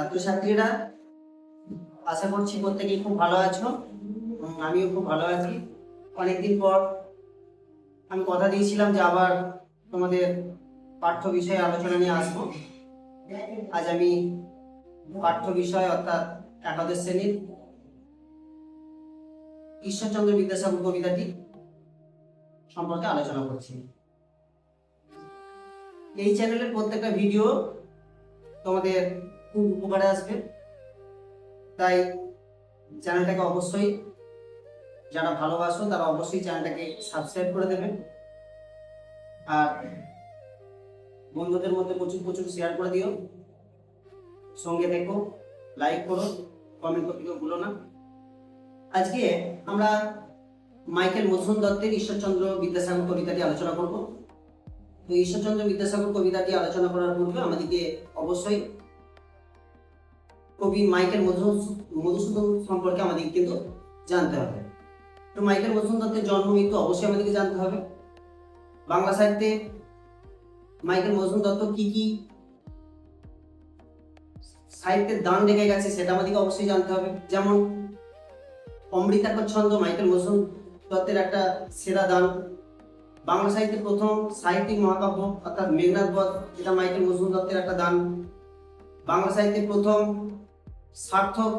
ছাত্রছাত্রীরা আশা করছি প্রত্যেকেই খুব ভালো আছো। আমিও খুব ভালো আছি। অনেকদিন পর আমি কথা দিয়েছিলাম যে আবার তোমাদের পাঠ্য বিষয়ে আলোচনা নিয়ে আসবো। আজ আমি পাঠ্য বিষয় অর্থাৎ একাদশ শ্রেণীর ঈশ্বরচন্দ্র বিদ্যাসাগর কবিতাটি সম্পর্কে আলোচনা করছি। এই চ্যানেলের প্রত্যেকটা ভিডিও তোমাদের খুব উপকারে আসবে, তাই চ্যানেলটাকে অবশ্যই যারা ভালোবাসো তারা অবশ্যই চ্যানেলটাকে সাবস্ক্রাইব করে দেবেন, আর বন্ধুদের মধ্যে প্রচুর প্রচুর শেয়ার করে দিও। সঙ্গে দেখো, লাইক করো, কমেন্ট করতে ভুলো না। আজকে আমরা মাইকেল মধুসূদন দত্তের ঈশ্বরচন্দ্র বিদ্যাসাগর কবিতাটি আলোচনা করব। তো ঈশ্বরচন্দ্র বিদ্যাসাগর কবিতাটি আলোচনা করার পূর্বে আমাদেরকে অবশ্যই কবি মাইকেল মধুসূদন সম্পর্কে আমাদেরকে কিন্তু জানতে হবে। তো মাইকেল মধুসূদন দত্তের জন্ম মৃত্যু অবশ্যই আমাদেরকে জানতে হবে। বাংলা সাহিত্যে মাইকেল মধুসূদন দত্ত কি কি সাহিত্যের দান রেখে গেছে সেটা আমাদেরকে অবশ্যই জানতে হবে। যেমন অমৃতাক্ষর ছন্দ মাইকেল মধুসূদন দত্তের একটা সেরা দান। বাংলা সাহিত্যের প্রথম সাহিত্যিক মহাকাব্য অর্থাৎ মেঘনাদ বধ, এটা মাইকেল মধুসূদন দত্তের একটা দান। বাংলা সাহিত্যের প্রথম সার্থক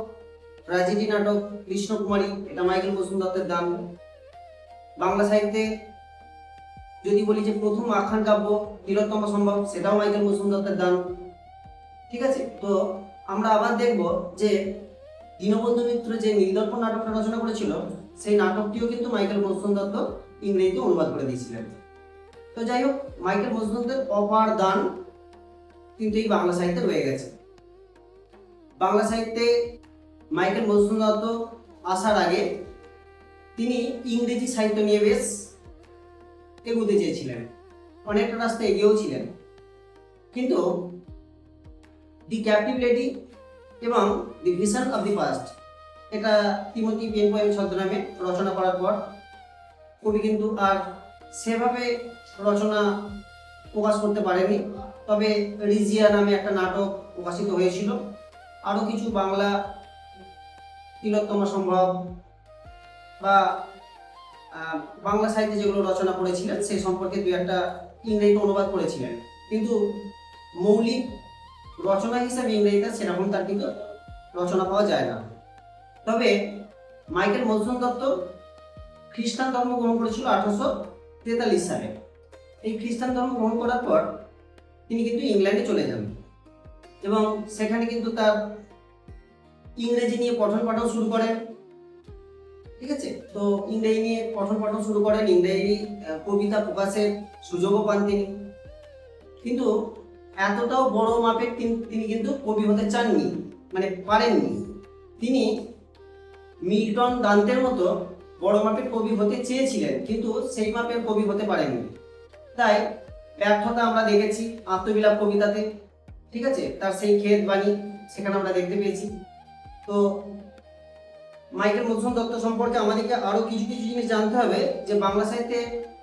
ট্র্যাজেডি নাটক কৃষ্ণকুমারী, এটা মাইকেল মধুসূদন দত্তের দান। বাংলা সাহিত্যে যদি বলি যে প্রথম আখ্যান কাব্য তিলোত্তমা সম্ভব, সেটাও মাইকেল মধুসূদন দত্তের দান। ঠিক আছে, তো আমরা আবার দেখব যে দীনবন্ধু মিত্র যে নীলদর্পণ নাটকটা রচনা করেছিল, সেই নাটকটিও কিন্তু মাইকেল মধুসূদন দত্ত ইংরেজিতে অনুবাদ করে দিয়েছিলেন। তো যাই হোক, মাইকেল মধুসূদন দত্তের অপার দান কিন্তু এই বাংলা সাহিত্যে রয়ে গেছে। বাংলা সাহিত্যে মাইকেল মধুসূদন দত্ত আসার আগে তিনি ইংরেজি সাহিত্য নিয়ে বেশ এগোতে চেয়েছিলেন, অনেকটা রাস্তা এগিয়েও ছিলেন, কিন্তু দি ক্যাপটিভ লেডি এবং দি ভিশন অফ দি পাস্ট, এটা তিমোথি পেন পোয়েম ছদ্মনামে রচনা করার পর কবি কিন্তু আর সেভাবে রচনা প্রকাশ করতে পারেনি। তবে রিজিয়া নামে একটা নাটক প্রকাশিত হয়েছিল। আরও কিছু বাংলা তিলোত্তমা সম্ভব বা বাংলা সাহিত্যে যেগুলো রচনা করেছিলেন সেই সম্পর্কে দু একটা ইংরেজিতে অনুবাদ করেছিলেন, কিন্তু মৌলিক রচনা হিসাবে ইংরেজিতে সেরকম তার কিন্তু রচনা পাওয়া যায় না। তবে মাইকেল মধুসূদন দত্ত খ্রিস্টান ধর্ম গ্রহণ করেছিল 1843 সালে। এই খ্রিস্টান ধর্ম গ্রহণ করার পর তিনি কিন্তু ইংল্যান্ডে চলে যান এবং সেখানে কিন্তু তার ইংরেজি নিয়ে পঠন পাঠন শুরু করেন। ঠিক আছে, তো ইংরেজি নিয়ে পঠন পাঠন শুরু করেন, ইংরেজি কবিতা প্রকাশের সুযোগও পান তিনি। কিন্তু এতটাও বড় মাপের তিনি কিন্তু কবি হতে চাননি, মানে পারেননি। তিনি মিল্টন দান্তের মতো বড় মাপের কবি হতে চেয়েছিলেন, কিন্তু সেই মাপের কবি হতে পারেননি। তাই ব্যর্থতা আমরা দেখেছি আত্মবিলাপ কবিতাতে। ঠিক আছে, তার সেই খেত বাণী সেখানে আমরা দেখতে পেয়েছি। তো মাইকেল মধুসূদন দত্ত সম্পর্কে আমাদেরকে আরো কিছু কিছু জিনিস জানতে হবে, যে বাংলা সাহিত্যে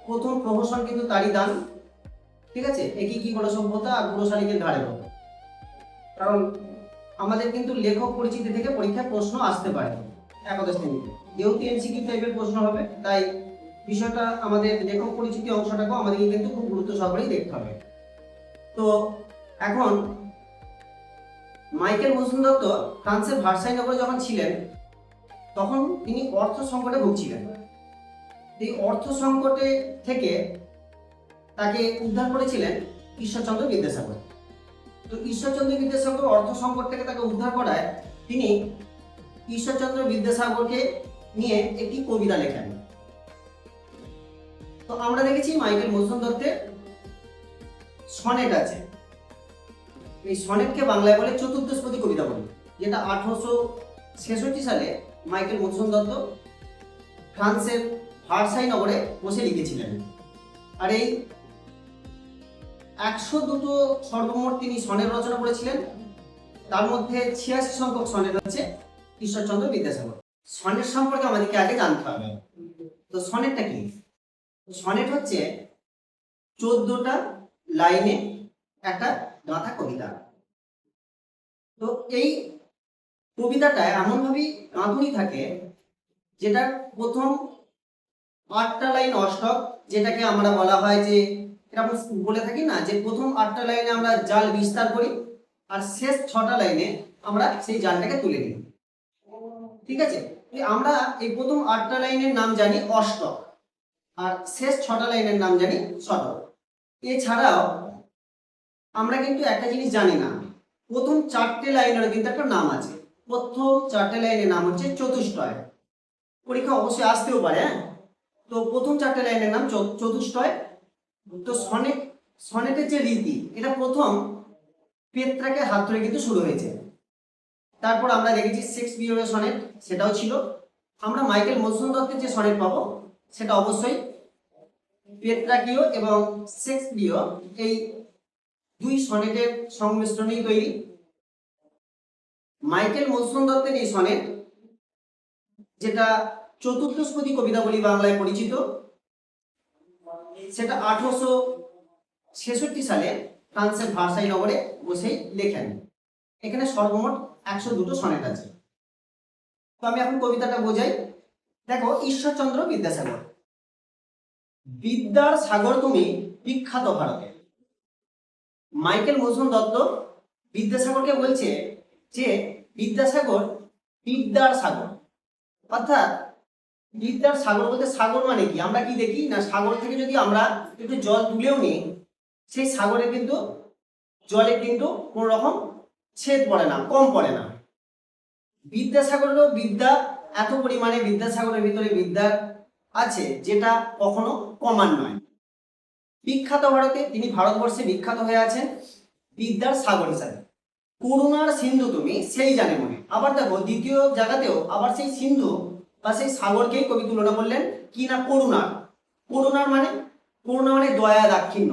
প্রথম প্রহসন কিন্তু তারই দান। ঠিক আছে, একই কি বড় সভ্যতা আর বুড়ো শালিকের ধারে পাবো, কারণ আমাদের কিন্তু লেখক পরিচিতি থেকে পরীক্ষায় প্রশ্ন আসতে পারে একাদশ শ্রেণীতে, যেহেতু এমসিকিউ টাইপের প্রশ্ন হবে, তাই বিষয়টা আমাদের লেখক পরিচিতি অংশটাকেও আমাদেরকে কিন্তু খুব গুরুত্ব সহকারেই দেখতে হবে। তো এখন মাইকেল মধুসূদন দত্ত ফ্রান্সের ভার্সাই নগরে যখন ছিলেন, তখন তিনি অর্থ সংকটে ভুগছিলেন। এই অর্থ সংকটে থেকে তাকে উদ্ধার করেছিলেন ঈশ্বরচন্দ্র বিদ্যাসাগর। তো ঈশ্বরচন্দ্র বিদ্যাসাগর অর্থ সংকট থেকে তাকে উদ্ধার করায় তিনি ঈশ্বরচন্দ্র বিদ্যাসাগরকে নিয়ে একটি কবিতা লেখেন। তো আমরা দেখেছি মাইকেল মধুসূদন দত্তের সনেট আছে। এই সনেটকে বাংলায় বলে চতুর্দশপদী কবিতা বলে, যেটা 1866 সালে মাইকেল মধুসূদন দত্ত ফ্রান্সের ভার্সাই নগরে বসে লিখেছিলেন। আর এই 102টো সর্বমোট তিনি সনেট রচনা করেছিলেন। তার মধ্যে 86 সংখ্যক সনেট হচ্ছে ঈশ্বরচন্দ্র বিদ্যাসাগর। সনেট সম্পর্কে আমাদেরকে আগে জানতে হবে। তো সনেটটা কি? সনেট হচ্ছে 14টা লাইনে একটা গাঁথা কবিতা। তো এই কবিতাটায় এমনভাবেই গাঁথুনি থাকে, যেটা প্রথম 8টা লাইন অষ্টক, যেটাকে আমরা বলা হয় যে এরকম বলে থাকি না, যে প্রথম 8টা লাইনে আমরা জাল বিস্তার করি আর শেষ 6টা লাইনে আমরা সেই জালটাকে তুলে নিই। ঠিক আছে, আমরা এই প্রথম 8টা লাইনের নাম জানি অষ্টক আর শেষ 6টা লাইনের নাম জানি শতক। এছাড়াও আমরা কিন্তু একটা জিনিস জানি না, প্রথম 4টে লাইনের কিন্তু একটা নাম আছে। প্রথম 4টে লাইনের নাম হচ্ছে চতুষ্টয়। পরীক্ষা অবশ্যই আসতেও পারে, হ্যাঁ। তো প্রথম 4টে লাইনের নাম চতুষ্টয়। তো সনেটের যে রীতি, এটা প্রথম পেত্রাকে হাত ধরে কিন্তু শুরু হয়েছে। তারপর আমরা দেখেছি শেক্সপিয়রের সনেট, সেটাও ছিল। আমরা মাইকেল মধুসূদন দত্তের যে সনেট পাবো সেটা অবশ্যই পেত্রাকীয় এবং শেক্সপিয়র, এই দুই সনেটের সংমিশ্রণেই তৈরি। মাইকেল মধুসূদন দত্তের এই সনেট, যেটা চতুর্দশপদী কবিতা বলি বাংলায় পরিচিত, সেটা 1866 সালে ফ্রান্সের ভার্সাই নগরে বসেই লেখেন। এখানে সর্বমোট 102টো সনেট আছে। তো আমি এখন কবিতাটা বোঝাই। দেখো, ঈশ্বরচন্দ্র বিদ্যাসাগর, বিদ্যার সাগর তুমি বিখ্যাত ভারতে। মাইকেল মধুসূদন দত্ত বিদ্যাসাগরকে বলছে যে বিদ্যাসাগর বিদ্যার সাগর। অর্থাৎ বিদ্যার সাগর বলতে সাগর মানে কি, আমরা কি দেখি না, সাগর থেকে যদি আমরা একটু জল তুলেও নিই, সেই সাগরে কিন্তু জলে কিন্তু কোনো রকম ছেদ পড়ে না, কম পড়ে না। বিদ্যাসাগরেরও বিদ্যা এত পরিমাণে বিদ্যাসাগরের ভিতরে বিদ্যা আছে, যেটা কখনো কমান নয়। বিখ্যাত ভারতে, তিনি ভারতবর্ষে বিখ্যাত হয়ে আছেন বিদ্যার সাগর হিসাবে। করুণার সিন্ধু তুমি সেই জানে মনে। আবার দেখো, দ্বিতীয় জায়গাতেও আবার সেই সিন্ধু বা সেই সাগরকেই কবি তুলনা করলেন কি না, করুণার। করুণা মানে দয়া দাক্ষিণ্য।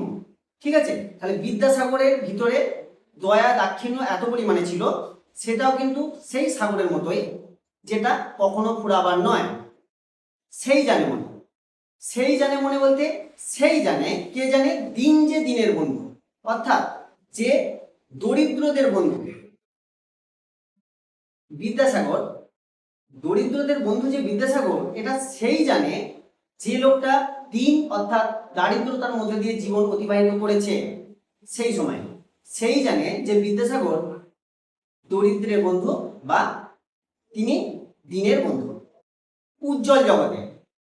ঠিক আছে, তাহলে বিদ্যাসাগরের ভিতরে দয়া দাক্ষিণ্য এত পরিমাণে ছিল, সেটাও কিন্তু সেই সাগরের মতোই, যেটা কখনো ফুরাবার নয়। সেই জানে মনে, সেই জানে মনে বলতে সেই জানে, কে জানে, দিন যে দিনের বন্ধু, অর্থাৎ যে দরিদ্রদের বন্ধু। বিদ্যাসাগর দরিদ্রদের বন্ধু যে বিদ্যাসাগর, এটা সেই জানে যে লোকটা দিন অর্থাৎ দারিদ্রতার মধ্যে দিয়ে জীবন অতিবাহিত করেছে সেই সময়। সেই জানে যে বিদ্যাসাগর দরিদ্রের বন্ধু বা তিনি দিনের বন্ধু। উজ্জ্বল জগতে,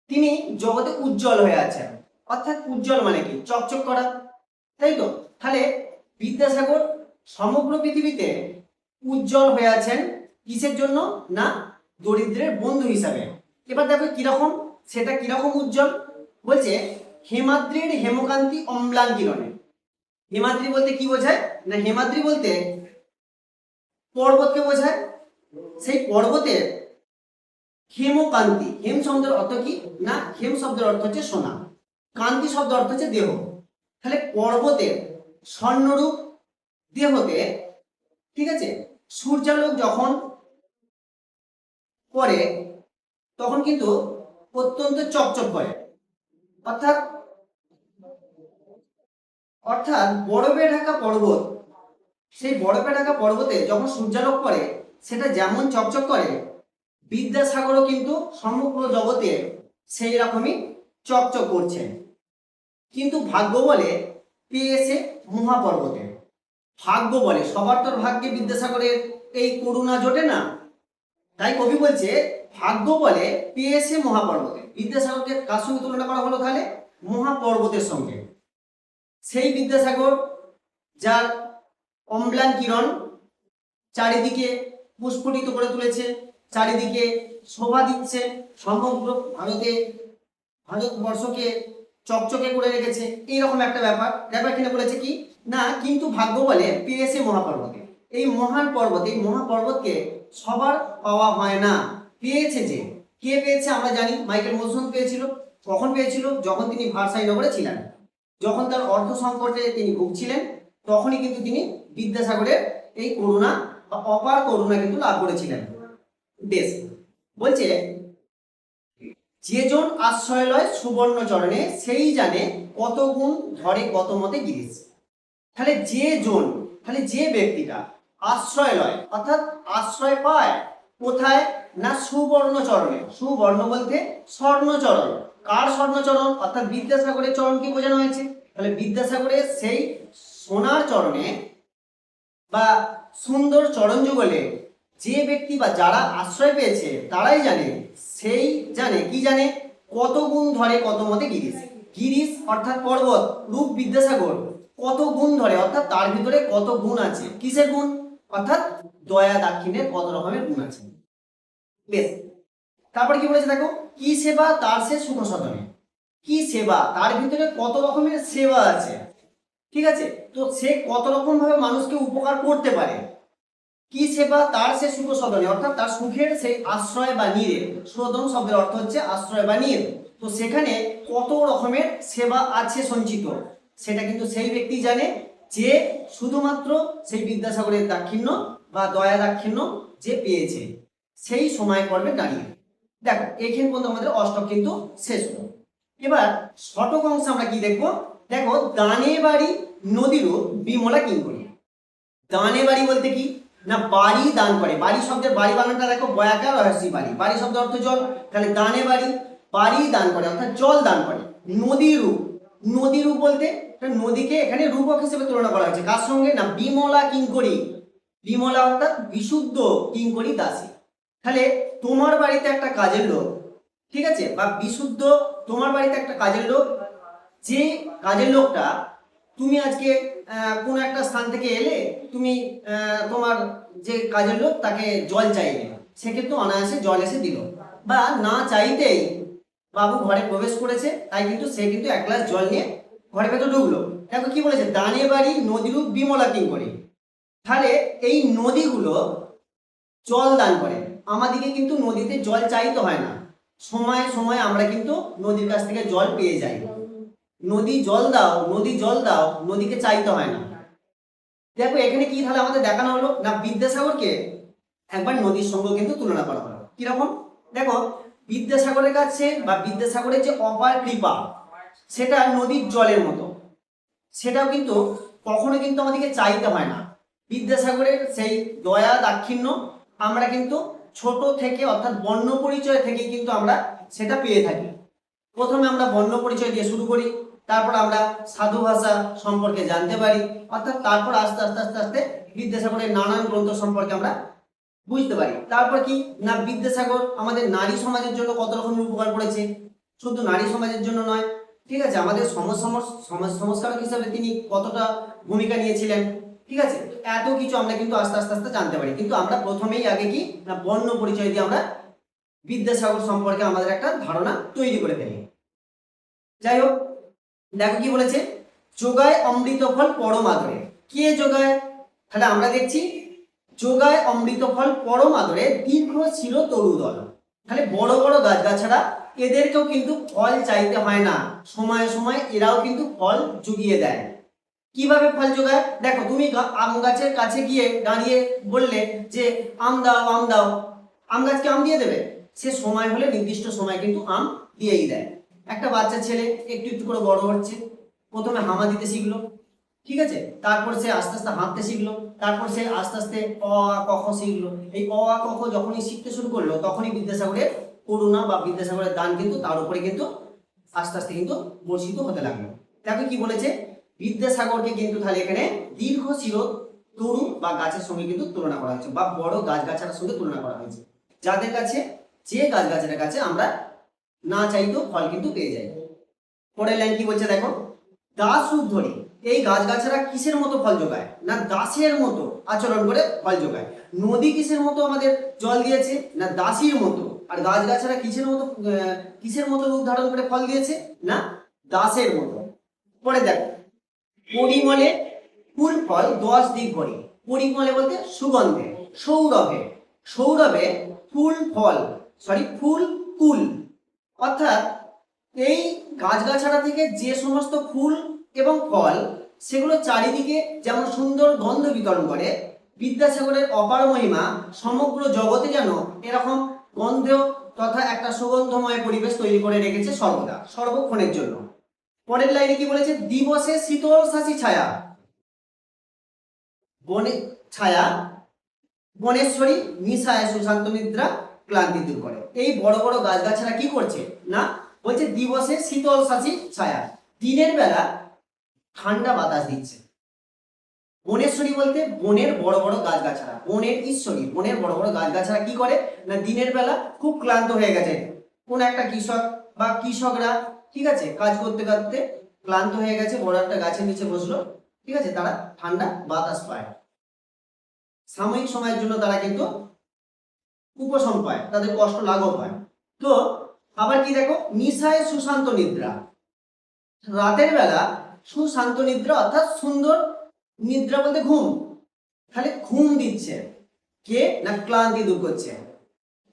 তিনি জগতে উজ্জ্বল হয়ে আছেন। অর্থাৎ উজ্জ্বল মানে কি, চকচক করা, তাই তো। তাহলে বিদ্যাসাগর সমগ্র পৃথিবীতে উজ্জ্বল হয়ে আছেন কিসের জন্য না, দরিদ্রের বন্ধু হিসাবে। এবার দেখো কিরকম, সেটা কিরকম উজ্জ্বল বলছে, হেমাদ্রির হেমকান্তি অম্লান কিরণে। হেমাদ্রি বলতে কি বোঝায় না, হেমাদ্রি বলতে পর্বতকে বোঝায়। সেই পর্বতের হেমকান্তি, হেম শব্দের অর্থ কি না, হেম শব্দের অর্থ হচ্ছে সোনা, কান্তি শব্দের অর্থ হচ্ছে দেহ। তাহলে পর্বতের স্বর্ণরূপ দেহতে, ঠিক আছে, সূর্যালোক যখন পড়ে তখন কিন্তু অত্যন্ত চকচক করে। অর্থাৎ অর্থাৎ বরফে ঢাকা পর্বত, সেই বরফে ঢাকা পর্বতে যখন সূর্যালোক পড়ে সেটা যেমন চকচক করে, বিদ্যাসাগরও কিন্তু সমগ্র জগতে সেই রকমই চকচক করছে। কিন্তু ভাগ্য বলে পেয়েছে মহাপর্বতে। ভাগ্য বলে, সবার তোর ভাগ্যে বিদ্যাসাগরের এই করুণা জোটে না, তাই কবি বলছে ভাগ্য বলে পেয়েছে মহাপর্বতে। বিদ্যাসাগরকে কার সঙ্গে তুলনা করা হলো তাহলে, মহাপর্বতের সঙ্গে। সেই বিদ্যাসাগর যার অম্লান কিরণ চারিদিকে পুস্ফুটিত করে তুলেছে, চারিদিকে শোভা দিচ্ছে, সমগ্র ভারতবর্ষকে চকচকে করে রেখেছে, এইরকম একটা ব্যাপার। দেখো এখানে বলেছে কি না, কিন্তু ভাগ্য বলে পেয়েছে মহাপর্বতে। এই মহান পর্বত, এই মহাপর্বতকে সবার পাওয়া হয় না, পেয়েছে যে, কে পেয়েছে আমরা জানি, মাইকেল মধুসূদন পেয়েছিল। কখন পেয়েছিল, যখন তিনি ভার্সাই নগরে ছিলেন, যখন তার অর্থ সংকটে তিনি ভুগছিলেন, তখনই কিন্তু তিনি বিদ্যাসাগরের এই করুণা বা অপার করুণা কিন্তু লাভ করেছিলেন। বেশ, বলছে যেজন আশ্রয় লয় সুবর্ণ চরণে, সেই জানে কত গুণ ধরে কত মতে গিরিশ। তাহলে যে জন, তাহলে যে ব্যক্তিটা আশ্রয় লয়, অর্থাৎ আশ্রয় পায় কোথায়? না সুবর্ণচরণে। সুবর্ণ বলতে স্বর্ণচরণ। কার স্বর্ণচরণ? অর্থাৎ বিদ্যাসাগরের চরণকে বোঝানো হয়েছে। তাহলে বিদ্যাসাগরের সেই সোনার চরণে বা সুন্দর চরণ যুগলে যে ব্যক্তি বা যারা আশ্রয় পেয়েছে তারাই জানে, সেই জানে কি জানে? কত গুণ ধরে কত মতে গিরিশ। গিরিশ অর্থাৎ পর্বত, রূপ বিদ্যাসাগর কত গুণ ধরে, অর্থাৎ তার ভিতরে কত গুণ আছে। কিসের গুণ? অর্থাৎ দয়া দাক্ষিণ্যের কত রকমের গুণ আছে। বেশ, তারপর কি বলেছে দেখো, কি সেবা তার সে সুখ সাধনে। কি সেবা, তার ভিতরে কত রকমের সেবা আছে। ঠিক আছে, তো সে কত রকম ভাবে মানুষকে উপকার করতে পারে। কি সেবা তার সে সুখ সদনে, অর্থাৎ তার সুখের সেই আশ্রয় বা নীড়ে। সুদন শব্দের অর্থ হচ্ছে আশ্রয় বা নীড়। তো সেখানে কত রকমের সেবা আছে সঞ্চিত, সেটা কিন্তু সেই ব্যক্তি জানে যে শুধুমাত্র সেই বিদ্যাসাগরের দাক্ষিণ্য বা দয়া দাক্ষিণ্য যে পেয়েছে সেই সময় পর্বে দাঁড়িয়ে। দেখো এখানে পর্যন্ত আমাদের অষ্টক কিন্তু শেষ হলো। এবার শতক অংশে আমরা কি দেখবো? দেখো, দানে বাড়ি নদীরও বিমলা কিঙ্করী। দানে বাড়ি বলতে কি না বাড়ি দান করে। বাড়ি শব্দের বাড়ি বানানটা দেখো, বয়াকার রহস্যি বাড়ি। বাড়ি শব্দের অর্থ জল, তাহলে দানে বাড়ি বাড়ি দান করে অর্থাৎ জল দান করে। নদী রূপ, নদী রূপ বলতে নদীকে এখানে রূপক হিসেবে তুলনা করা হয়েছে। কার সঙ্গে? না বিমলা কিঙ্করী। বিমলা অর্থাৎ বিশুদ্ধ, কিঙ্করী দাসী। তাহলে তোমার বাড়িতে একটা কাজের লোক, ঠিক আছে, বা বিশুদ্ধ তোমার বাড়িতে একটা কাজের লোক, যে কাজের লোকটা তুমি আজকে কোন একটা স্থান থেকে এলে, তুমি তোমার যে কাজের লোক তাকে জল চাইলে, সেক্ষেত্রে অনায়াসে জল এসে দিল, বা না চাইতেই বাবু ঘরে প্রবেশ করেছে, তাই কিন্তু সে কিন্তু এক গ্লাস জল নিয়ে ঘরের ভেতর ঢুকলো। দেখো কি বলেছে, দানে বাড়ি নদীরূপ বিমলা কিঙ্করী। তাহলে এই নদীগুলো জল দান করে। আমাদেরকে কিন্তু নদীতে জল চাইতে হয় না, সময়ে সময়ে আমরা কিন্তু নদীর কাছ থেকে জল পেয়ে যাই। নদী জল দাও, নদী জল দাও, নদীকে চাইতে হয় না। দেখো এখানে কি তাহলে আমাদের দেখানো হলো না, বিদ্যাসাগরকে একবার নদীর সঙ্গে কিন্তু তুলনা করা হলো। কিরকম? দেখো, বিদ্যাসাগরের কাছে বা বিদ্যাসাগরের যে অপার কৃপা, সেটা নদীর জলের মতো। সেটাও কিন্তু কখনো কিন্তু আমাদেরকে চাইতে হয় না। বিদ্যাসাগরের সেই দয়া দাক্ষিণ্য আমরা কিন্তু ছোট থেকে অর্থাৎ বর্ণ পরিচয় থেকে কিন্তু আমরা সেটা পেয়ে থাকি। প্রথমে আমরা বর্ণ পরিচয় দিয়ে শুরু করি, তারপর আমরা সাধু ভাষা সম্পর্কে জানতে পারি, অর্থাৎ তারপর আস্তে আস্তে আস্তে আস্তে বিদ্যাসাগরের নানান গ্রন্থ সম্পর্কে আমরা বুঝতে পারি। তারপর কি না, বিদ্যাসাগর আমাদের নারী সমাজের জন্য কত রকমের উপকার করেছে। শুধু নারী সমাজের জন্য নয়, ঠিক আছে, আমাদের সমাজ সংস্কারক হিসাবে তিনি কতটা ভূমিকা নিয়েছিলেন। ঠিক আছে, এত কিছু আমরা কিন্তু আস্তে আস্তে আস্তে জানতে পারি। কিন্তু আমরা প্রথমেই আগে কি না বর্ণ পরিচয় দিয়ে আমরা বিদ্যাসাগর সম্পর্কে আমাদের একটা ধারণা তৈরি করে ফেলি। যাই হোক, দেখো কি বলেছে, যোগায় অমৃত ফল পরম আদরে। কে যোগায়? তাহলে আমরা দেখছি যোগায় অমৃত ফল পরম আদরে দীর্ঘ ছিল তরুদল। তাহলে বড় বড় গাছগাছাড়া, এদেরকেও কিন্তু ফল চাইতে হয় না, সময়ে সময়ে এরাও কিন্তু ফল জুগিয়ে দেয়। কিভাবে ফল যোগায়? দেখো, তুমি আম গাছের কাছে গিয়ে দাঁড়িয়ে বললে যে আম দাও আম দাও, আম গাছকে আম দিয়ে দেবে? সে সময় হলে নির্দিষ্ট সময় কিন্তু আম দিয়েই দেয়। একটা বাচ্চা ছেলে একটু একটু করে বড় হচ্ছে, প্রথমে হামা দিতে শিখলো, ঠিক আছে, তারপর সে আস্তে আস্তে হাঁটতে শিখলো, তারপর সে আস্তে আস্তে অ আ ক খ শিখলো। এই অ আ ক খ যখনই শিখতে শুরু করলো, তখনই বিদ্যাসাগরের করুণা বা বিদ্যাসাগরের দান কিন্তু তার উপরে কিন্তু আস্তে আস্তে কিন্তু বর্ষিত হতে লাগলো। দেখো কি বলেছে, বিদ্যাসাগরকে কিন্তু তাহলে এখানে দীর্ঘ চির তরু বা গাছের সঙ্গে কিন্তু তুলনা করা হয়েছে, বা বড় গাছগাছার সঙ্গে তুলনা করা হয়েছে, যাদের কাছে, যে গাছগাছার কাছে আমরা না চাইতেও ফল কিন্তু পেয়ে যাই। পরের লাইন কি বলছে দেখো, দাস রূপ ধরি। এই গাছগাছারা কিসের মতো ফল যোগায়? না দাসের মতো আচরণ করে ফল যোগায়। নদী কিসের মতো আমাদের জল দিয়েছে? না দাসীর মতো। আর গাছগাছারা কিসের মতো রূপ ধারণ করে ফল দিয়েছে? না দাসের মতো। পরে দেখো, পরিমলে ফুল ফল 10 দিক ভরি। পরিমলে বলতে সুগন্ধে, সৌরভে, সৌরভে ফুল ফল, ফুল কুল, অর্থাৎ এই গাছগাছাড়া থেকে যে সমস্ত ফুল এবং ফল, সেগুলো চারিদিকে যেমন সুন্দর গন্ধ বিতরণ করে, বিদ্যাসাগরের অপার মহিমা সমগ্র জগতে যেন এরকম গন্ধ তথা একটা সুগন্ধময় পরিবেশ তৈরি করে রেখেছে সর্বদা, সর্বক্ষণের জন্য। পরের লাইনে কি বলেছে, দিবসে শীতল শাসি ছায়া, বনে ছায়া বনেশ্বরী নিশায় সুশান্ত নিদ্রা ক্লান্তি দূর করে। এই বড় বড় গাছগাছারা কি করছে না, বলছে দিবসে শীতল শাসী ছায়া, দিনের বেলা ঠান্ডা বাতাস দিচ্ছে। বনেশ্বরী বলতে বনের বড় বড় গাছগাছারা, বনের ঈশ্বরী, বনের বড় বড় গাছগাছারা কি করে না, দিনের বেলা খুব ক্লান্ত হয়ে গেছে কোন একটা কৃষক বা কৃষকরা, ঠিক আছে, কাজ করতে করতে ক্লান্ত হয়ে গেছে, বড় একটা গাছের নিচে বসলো, ঠিক আছে, তারা ঠান্ডা বাতাস পায়, সাময়িক সময়ের জন্য তারা কিন্তু উপশম পায়, তাদের কষ্ট লাঘব হয়। তো আবার কি দেখো, নিশায় সুশান্ত নিদ্রা, রাতের বেলা সুশান্ত নিদ্রা অর্থাৎ সুন্দর নিদ্রা বলতে ঘুম, তাহলে ঘুম দিচ্ছে কে না, ক্লান্তি দূর করছে।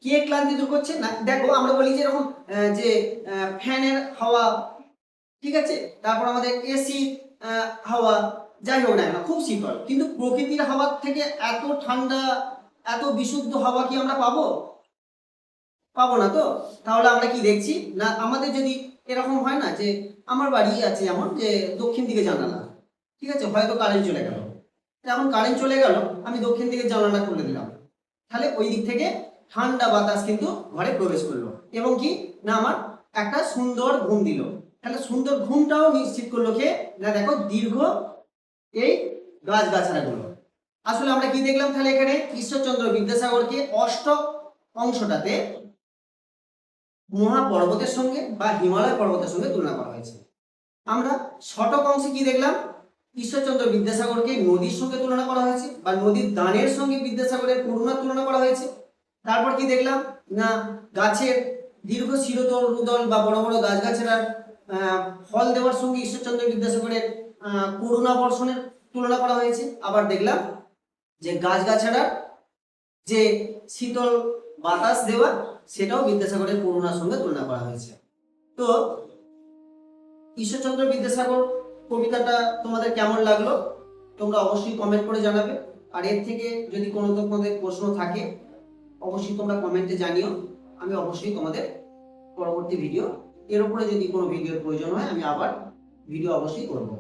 কে ক্লান্তি দূর করছে না, দেখো আমরা বলি যে এরকম যে ফ্যানের হাওয়া, ঠিক আছে, তারপর আমাদের এসি হাওয়া, যাই হোক না কেন খুব শীতল, কিন্তু প্রকৃতির হাওয়ার থেকে এত ঠান্ডা এত বিশুদ্ধ হাওয়া কি আমরা পাবো? পাবো না। তো তাহলে আমরা কি দেখছি না, আমাদের যদি এরকম হয় না যে আমার বাড়ি আছে এমন যে দক্ষিণ দিকে জানালা, ঠিক আছে, হয়তো কারেন্ট চলে গেল, এখন কারেন্ট চলে গেল, আমি দক্ষিণ দিকে জানালা খুলে দিলাম, তাহলে ওই দিক থেকে ঠান্ডা বাতাস কিন্তু ঘরে প্রবেশ করলো এবং কি না আমার একটা সুন্দর ঘুম দিল। তাহলে সুন্দর ঘুমটাও নিশ্চিত করলো কে না, দেখো দীর্ঘ এই গাছগাছাড়াগুলো। আসলে আমরা কি দেখলাম তাহলে এখানে, ঈশ্বরচন্দ্র বিদ্যাসাগরকে অষ্টক অংশটাতে মহাপর্বতের সঙ্গে বা হিমালয় পর্বতের সঙ্গে তুলনা করা হয়েছে। আমরা শতক অংশে কি দেখলাম, ঈশ্বরচন্দ্র বিদ্যাসাগরকে নদীর সঙ্গে তুলনা করা হয়েছে বা নদীর দানের সঙ্গে বিদ্যাসাগরের করুণার তুলনা করা হয়েছে। তারপর কি দেখলাম না, গাছের দীর্ঘ শিরোদল রুদল বা বড় বড় গাছগাছাড়ার ফল দেওয়ার সঙ্গে ঈশ্বরচন্দ্র বিদ্যাসাগরের করুণা বর্ষণের তুলনা করা হয়েছে। আবার দেখলাম যে গাছগাছাড়ার যে শীতল বাতাস দেওয়া, সেটাও বিদ্যাসাগরের করুণার সঙ্গে তুলনা করা হয়েছে। তো ঈশ্বরচন্দ্র বিদ্যাসাগর কবিতাটা তোমাদের কেমন লাগলো তোমরা অবশ্যই কমেন্ট করে জানাবে। আর এর থেকে যদি কোনো তোমাদের প্রশ্ন থাকে অবশ্যই তোমরা কমেন্টে জানিও, আমি অবশ্যই তোমাদের পরবর্তী ভিডিও, এর উপরে যদি কোনো ভিডিওর প্রয়োজন হয় আমি আবার ভিডিও অবশ্যই করব।